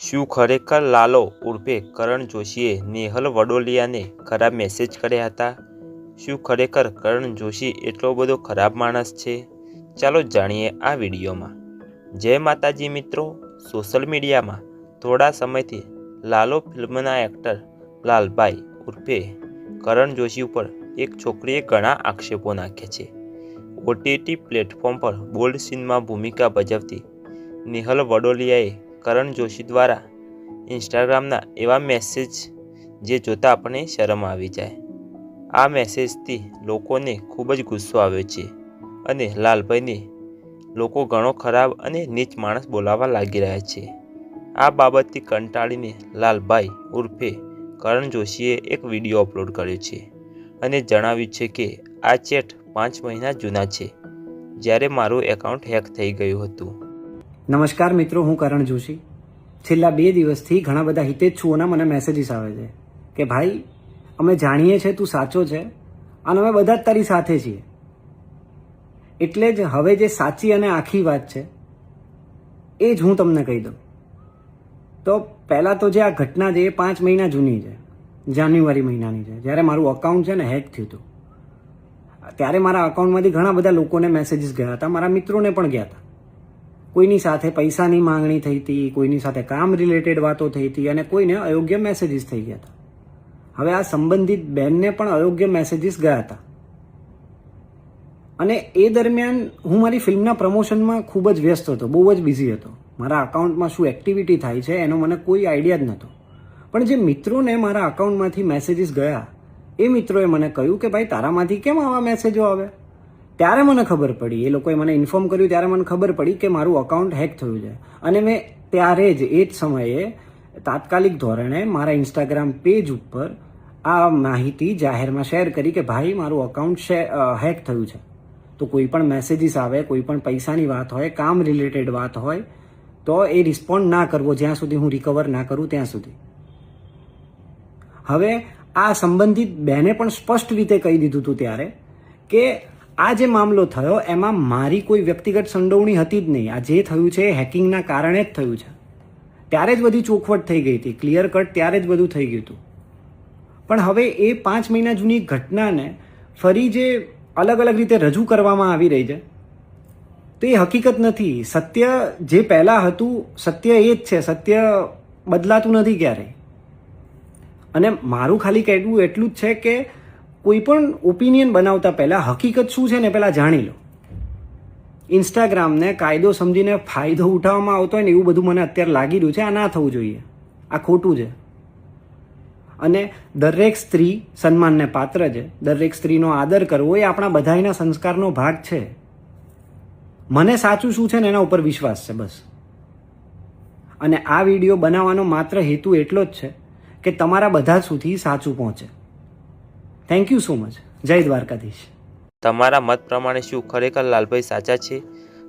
શું ખરેખર લાલો ઉર્ફે કરણ જોશીએ નેહલ વડોલિયાને ખરાબ મેસેજ કર્યા હતા? શું ખરેખર કરણ જોશી એટલો બધો ખરાબ માણસ છે? ચાલો જાણીએ આ વિડીયોમાં। જય માતાજી મિત્રો, સોશિયલ મીડિયામાં થોડા સમયથી લાલો ફિલ્મના એક્ટર લાલભાઈ ઉર્ફે કરણ જોશી ઉપર એક છોકરીએ ઘણા આક્ષેપો નાખ્યા છે। ઓટીટી પ્લેટફોર્મ પર બોલ્ડ સીનમાં ભૂમિકા ભજવતી નેહલ વડોલિયાએ કરણ જોશી દ્વારા ઇન્સ્ટાગ્રામના એવા મેસેજ જે જોતા આપણને શરમ આવી જાય। આ મેસેજથી લોકોને ખૂબ જ ગુસ્સો આવ્યો છે અને લાલભાઈને લોકો ઘણો ખરાબ અને નીચ માણસ બોલાવવા લાગી રહ્યા છે। આ બાબતથી કંટાળીને લાલભાઈ ઉર્ફે કરણ જોશીએ એક વિડીયો અપલોડ કર્યો છે અને જણાવ્યું છે કે આ ચેટ 5 મહિના જૂના છે, જ્યારે મારું એકાઉન્ટ હેક થઈ ગયું હતું। નમસ્કાર મિત્રો, હું કરણ જોશી। છેલ્લા 2 દિવસથી ઘણા બધા હિતેચ્છુઓના મને મેસેજીસ આવે છે કે ભાઈ, અમે જાણીએ છીએ તું સાચો છે અને અમે બધા જ તારી સાથે છીએ। એટલે જ હવે જે સાચી અને આખી વાત છે એ જ હું તમને કહી દઉં। તો પહેલાં તો જે આ ઘટના છે એ 5 મહિના જૂની છે, જાન્યુઆરી મહિનાની છે, જ્યારે મારું અકાઉન્ટ છે ને હેક થયું હતું। ત્યારે મારા અકાઉન્ટમાંથી ઘણા બધા લોકોને મેસેજીસ ગયા હતા, મારા મિત્રોને પણ ગયા હતા। કોઈની સાથે પૈસાની માંગણી થઈ હતી, કોઈની સાથે કામ રિલેટેડ વાતો થઈ હતી અને કોઈને અયોગ્ય મેસેજીસ થઈ ગયા હતા। હવે આ સંબંધિત બેનને પણ અયોગ્ય મેસેજીસ ગયા હતા અને એ દરમિયાન હું મારી ફિલ્મના પ્રમોશનમાં ખૂબ જ વ્યસ્ત હતો, બહુ જ બિઝી હતો। મારા અકાઉન્ટમાં શું એક્ટિવિટી થાય છે એનો મને કોઈ આઈડિયા જ નહોતો। પણ જે મિત્રોને મારા અકાઉન્ટમાંથી મેસેજીસ ગયા એ મિત્રોએ મને કહ્યું કે ભાઈ, તારામાંથી કેમ આવા મેસેજો આવે? ત્યારે મને ખબર પડી, એ લોકોએ મને ઇન્ફોર્મ કર્યું ત્યારે મને ખબર પડી કે મારું અકાઉન્ટ હેક થયું છે અને મેં ત્યારે જ એ જ સમયે તાત્કાલિક ધોરણે મારા ઇન્સ્ટાગ્રામ પેજ ઉપર આ માહિતી જાહેરમાં શેર કરી કે ભાઈ, મારું અકાઉન્ટ હેક થયું છે। તો કોઈ પણ મેસેજીસ આવે, કોઈ પણ પૈસાની વાત હોય, કામ રિલેટેડ વાત હોય તો એ રિસ્પોન્ડ ના કરવો જ્યાં સુધી હું રિકવર ના કરું ત્યાં સુધી। હવે આ સંબંધિત બેને પણ સ્પષ્ટ રીતે કહી દીધું હતું ત્યારે કે આ જે મામલો થયો એમાં મારી કોઈ વ્યક્તિગત સંડોવણી હતી જ નહીં। આ જે થયું છે એ હેકિંગના કારણે જ થયું છે। ત્યારે જ બધી ચોખવટ થઈ ગઈ હતી, ક્લિયર કટ ત્યારે જ બધું થઈ ગયું હતું। પણ હવે એ 5 મહિના જૂની ઘટનાને ફરી જે અલગ અલગ રીતે રજૂ કરવામાં આવી રહી છે તો એ હકીકત નથી। સત્ય જે પહેલાં હતું, સત્ય એ જ છે, સત્ય બદલાતું નથી ક્યારેય। અને મારું ખાલી કહેવું એટલું જ છે કે કોઈ પણ ઓપિનિયન બનાવતા પહેલાં હકીકત શું છે ને પહેલાં જાણી લો। ઇન્સ્ટાગ્રામને કાયદો સમજીને ફાયદો ઉઠાવવામાં આવતો હોય ને એવું બધું મને અત્યારે લાગી રહ્યું છે। આ ના થવું જોઈએ, આ ખોટું છે। અને દરેક સ્ત્રી સન્માનને પાત્ર છે, દરેક સ્ત્રીનો આદર કરવો એ આપણા બધાના સંસ્કારનો ભાગ છે। મને સાચું શું છે ને એના ઉપર વિશ્વાસ છે બસ। અને આ વિડીયો બનાવવાનો માત્ર હેતુ એટલો જ છે કે તમારા બધા સુધી સાચું પહોંચે। Thank you so much. જય દ્વારકાધીશ। તમારા મત પ્રમાણે શું ખરેખર લાલભાઈ સાચા છે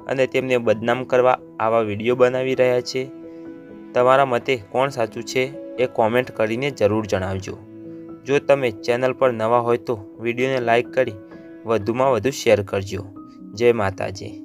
અને તેમને બદનામ કરવા આવા વિડીયો બનાવી રહ્યા છે? તમારા મતે કોણ સાચું છે એ કોમેન્ટ કરીને જરૂર જણાવજો। જો તમે ચેનલ પર નવા હોય તો વિડીયોને લાઈક કરી વધુમાં વધુ શેર કરજો। જય માતાજી।